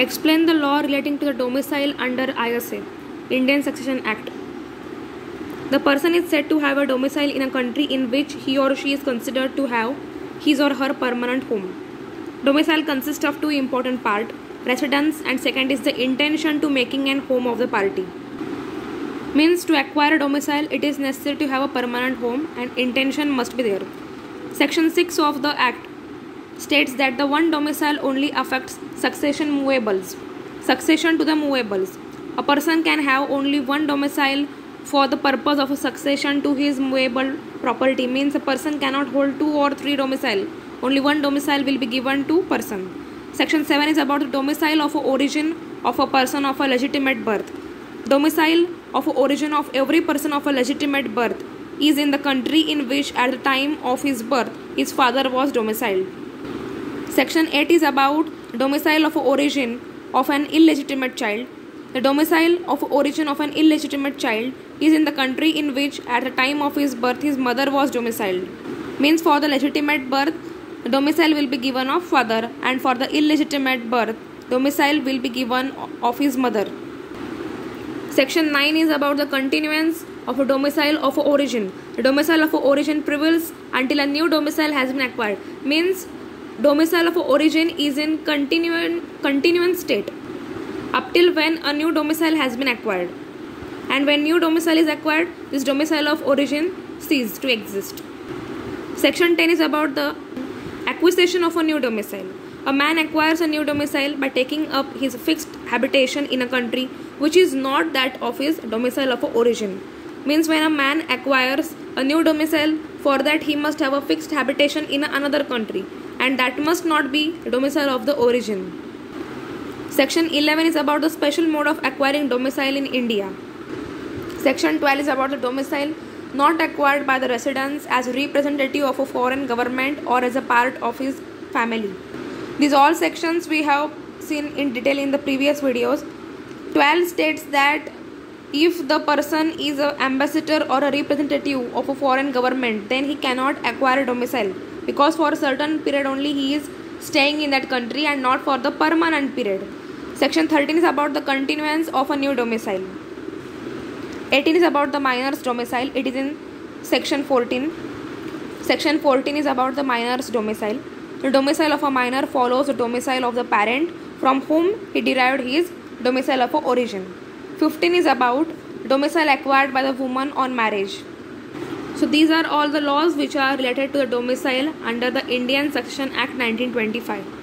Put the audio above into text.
Explain the law relating to the domicile under ISA, Indian Succession Act. The person is said to have a domicile in a country in which he or she is considered to have his or her permanent home. Domicile consists of two important parts, residence and second is the intention to making an home of the party. Means to acquire a domicile, it is necessary to have a permanent home and intention must be there. Section 6 of the Act states that the one domicile only affects succession movables. Succession to the movables. A person can have only one domicile for the purpose of a succession to his movable property. Means a person cannot hold two or three domicile. Only one domicile will be given to person. Section 7 is about the domicile of origin of a person of a legitimate birth. Domicile of origin of every person of a legitimate birth is in the country in which at the time of his birth his father was domiciled. Section 8 is about domicile of origin of an illegitimate child. The domicile of origin of an illegitimate child is in the country in which at the time of his birth his mother was domiciled. Means for the legitimate birth, the domicile will be given of father, and for the illegitimate birth, domicile will be given of his mother. Section 9 is about the continuance of a domicile of origin. The domicile of origin prevails until a new domicile has been acquired. Means domicile of origin is in continuance state up till when a new domicile has been acquired. And when new domicile is acquired, this domicile of origin ceases to exist. Section 10 is about the acquisition of a new domicile. A man acquires a new domicile by taking up his fixed habitation in a country which is not that of his domicile of origin. Means when a man acquires a new domicile, for that he must have a fixed habitation in another country, and that must not be the domicile of the origin. Section 11 is about the special mode of acquiring domicile in India. Section 12 is about the domicile not acquired by the residents as representative of a foreign government or as a part of his family. These all sections we have seen in detail in the previous videos. 12 states that if the person is an ambassador or a representative of a foreign government, then he cannot acquire a domicile, because for a certain period only he is staying in that country and not for the permanent period. Section 13 is about the continuance of a new domicile. 18 is about the minor's domicile. It is in section 14. Section 14 is about the minor's domicile. The domicile of a minor follows the domicile of the parent from whom he derived his domicile of origin. 15 is about domicile acquired by the woman on marriage. So these are all the laws which are related to the domicile under the Indian Succession Act 1925.